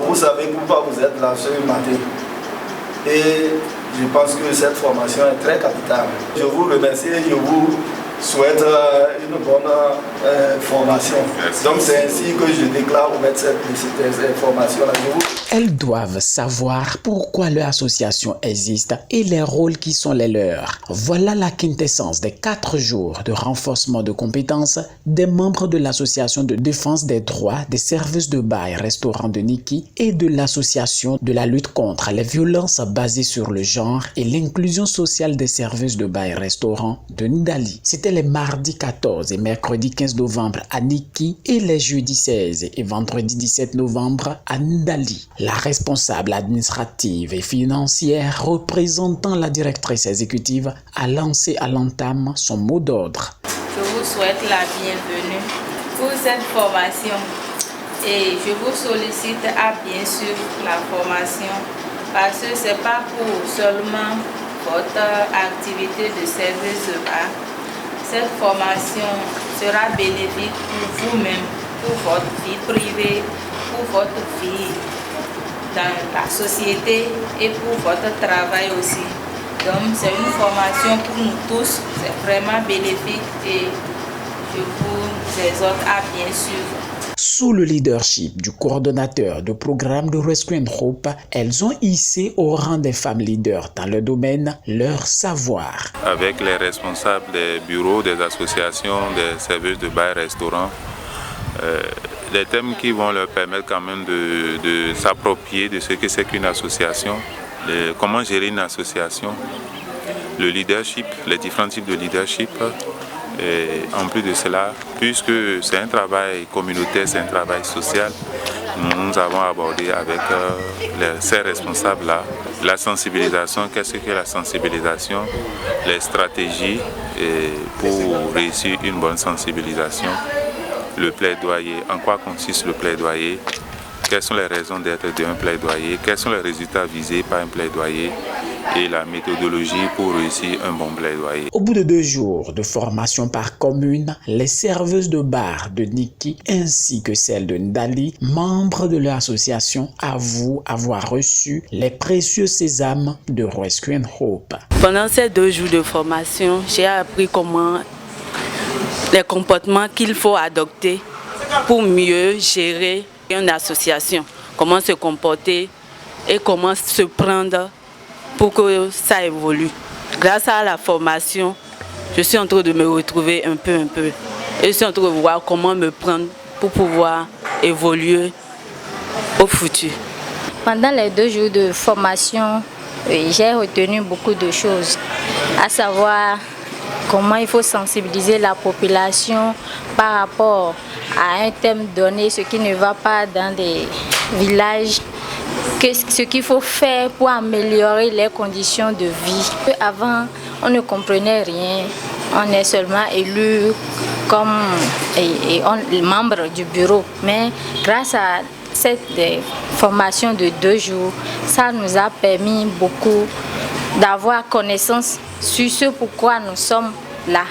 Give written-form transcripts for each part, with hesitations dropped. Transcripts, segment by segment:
Vous savez pourquoi vous êtes là ce matin. Et je pense que cette formation est très capitale. Je vous remercie et je vous souhaite une bonne formation. Merci. Donc c'est ainsi que je déclare ouverte cette formation-là. Elles doivent savoir pourquoi leur association existe et les rôles qui sont les leurs. Voilà la quintessence des 4 jours de renforcement de compétences des membres de l'association de défense des droits des services de bar et restaurants de Niki et de l'association de la lutte contre les violences basées sur le genre et l'inclusion sociale des services de bar et restaurants de Ndali. C'était les mardis 14 et mercredi 15 novembre à Niki et les jeudis 16 et vendredi 17 novembre à Ndali. La responsable administrative et financière représentant la directrice exécutive a lancé à l'entame son mot d'ordre. Je vous souhaite la bienvenue pour cette formation et je vous sollicite à bien suivre la formation parce que ce n'est pas pour seulement votre activité de service de bar. Cette formation sera bénéfique pour vous-même, pour votre vie privée, pour votre vie dans la société et pour votre travail aussi. Donc c'est une formation pour nous tous, c'est vraiment bénéfique et je vous exhorte à bien suivre. Sous le leadership du coordonnateur du programme de Rescue and Hope, elles ont hissé au rang des femmes leaders dans le domaine leur savoir. Avec les responsables des bureaux, des associations, des services de bar et restaurants, des thèmes qui vont leur permettre quand même de s'approprier de ce que c'est qu'une association, comment gérer une association, le leadership, les différents types de leadership. Et en plus de cela, puisque c'est un travail communautaire, c'est un travail social, nous avons abordé avec ces responsables-là la sensibilisation. Qu'est-ce que la sensibilisation? Les stratégies pour réussir une bonne sensibilisation. Le plaidoyer, en quoi consiste le plaidoyer? Quelles sont les raisons d'être d'un plaidoyer? Quels sont les résultats visés par un plaidoyer? Et la méthodologie pour réussir un bon plaidoyer. Au bout de 2 jours de formation par commune, les serveuses de bar de Niki ainsi que celles de Ndali, membres de leur association, avouent avoir reçu les précieux sésames de Rescue and Hope. Pendant ces 2 jours de formation, j'ai appris comment les comportements qu'il faut adopter pour mieux gérer une association, comment se comporter et comment se prendre pour que ça évolue. Grâce à la formation, je suis en train de me retrouver un peu. Et je suis en train de voir comment me prendre pour pouvoir évoluer au futur. Pendant les 2 jours de formation, j'ai retenu beaucoup de choses, à savoir comment il faut sensibiliser la population par rapport à un thème donné, ce qui ne va pas dans des villages, ce qu'il faut faire pour améliorer les conditions de vie. Avant, on ne comprenait rien. On est seulement élu comme membre du bureau. Mais grâce à cette formation de 2 jours, ça nous a permis beaucoup d'avoir connaissance sur ce pourquoi nous sommes là.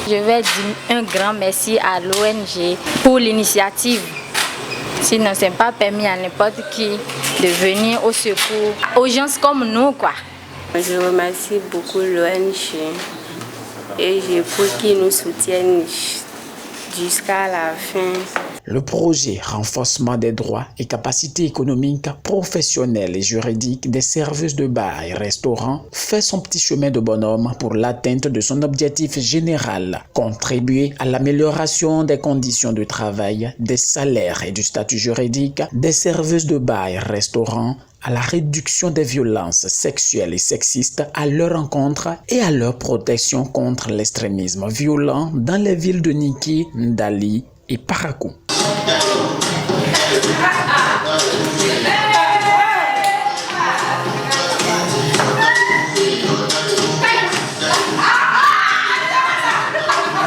Je vais dire un grand merci à l'ONG pour l'initiative. Sinon, ce n'est pas permis à n'importe qui de venir au secours aux gens comme nous, quoi. Je remercie beaucoup l'ONG et je prie qu'ils nous soutiennent jusqu'à la fin. Le projet renforcement des droits et capacités économiques, professionnelles et juridiques des services de bar et restaurants fait son petit chemin de bonhomme pour l'atteinte de son objectif général, contribuer à l'amélioration des conditions de travail, des salaires et du statut juridique des services de bar et restaurants, à la réduction des violences sexuelles et sexistes à leur encontre et à leur protection contre l'extrémisme violent dans les villes de Niki, Ndali et Parakou.